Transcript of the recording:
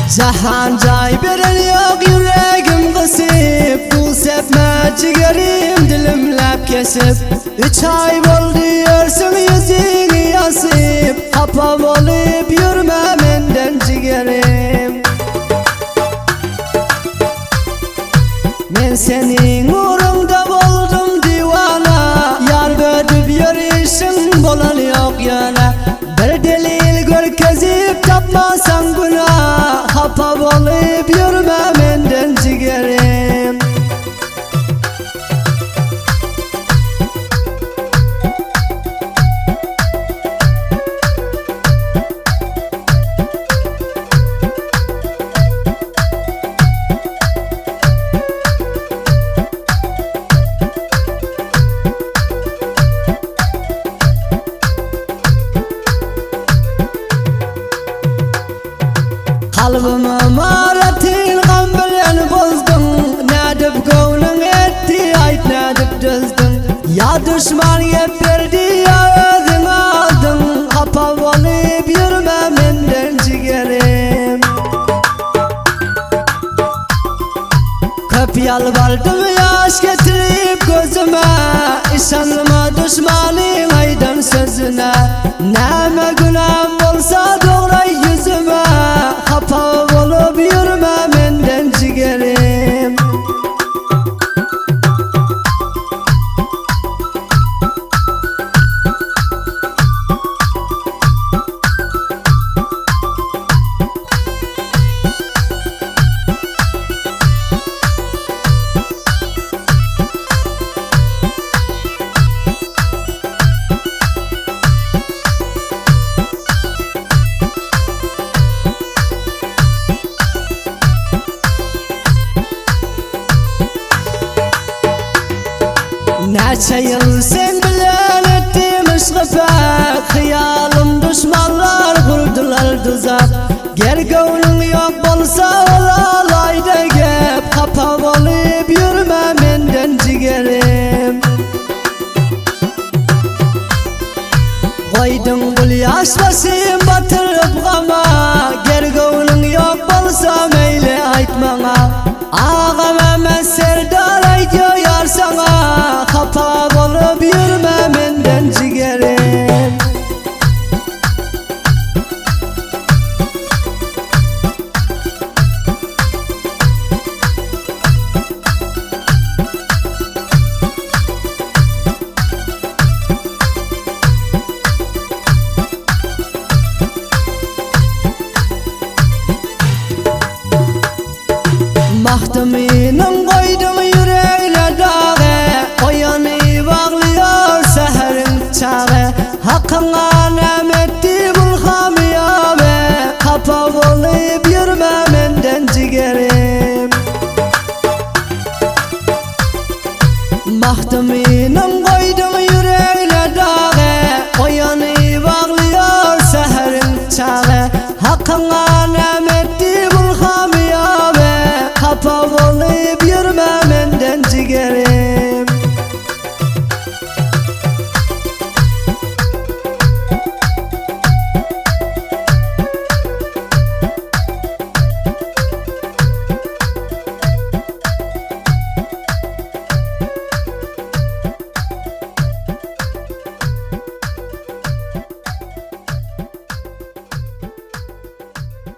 Zahan cay veren yok, yüreğim kısıp Kul sepme ciğerim dilim lep kesip 3 ay oldu diyorsun yüzünü yasıp Kapam olup yürüme menden ciğerim Men senin uğrunda buldum divana Yar bödüp yürüyüşün bolan yok yana Bir delil gör kezip tapmasan günah Hapa olup yürüme menden ciğerim Kalbime maratil gam bilen bozdun Nedip gönlün etti ait nedip düzdün Ya düşman yep verdi ya özün aldın Hapa olup yürüme menden ciğerim Köp yalvardım yaş getirip gözüme İşanma düşmanın aydan sözüne Neme günahım olsa doğray yüzüme Hapa olup yürüme menden ciğerim Neçe yıl sen bilen ettim ışkıfak Hıyalım düşmanlar kurdular tuzak Ger gönlün yok bolsa olalayda gep Kapam olup yürüme menden ciğerim Koydun gül yaş basayım batırıp gama Ger gönlün yok bolsa meyle aytmana Ağam Mehmet Serdar aytıyor yar sana Hapa olup yürüme menden ciğerim Mahduminin koydum yüreğine dağı O yanı bağlıyor seherin çağı Hakkına nemetti bulham yabe Kapa olup yürüme menden ciğerim Mahduminin koydum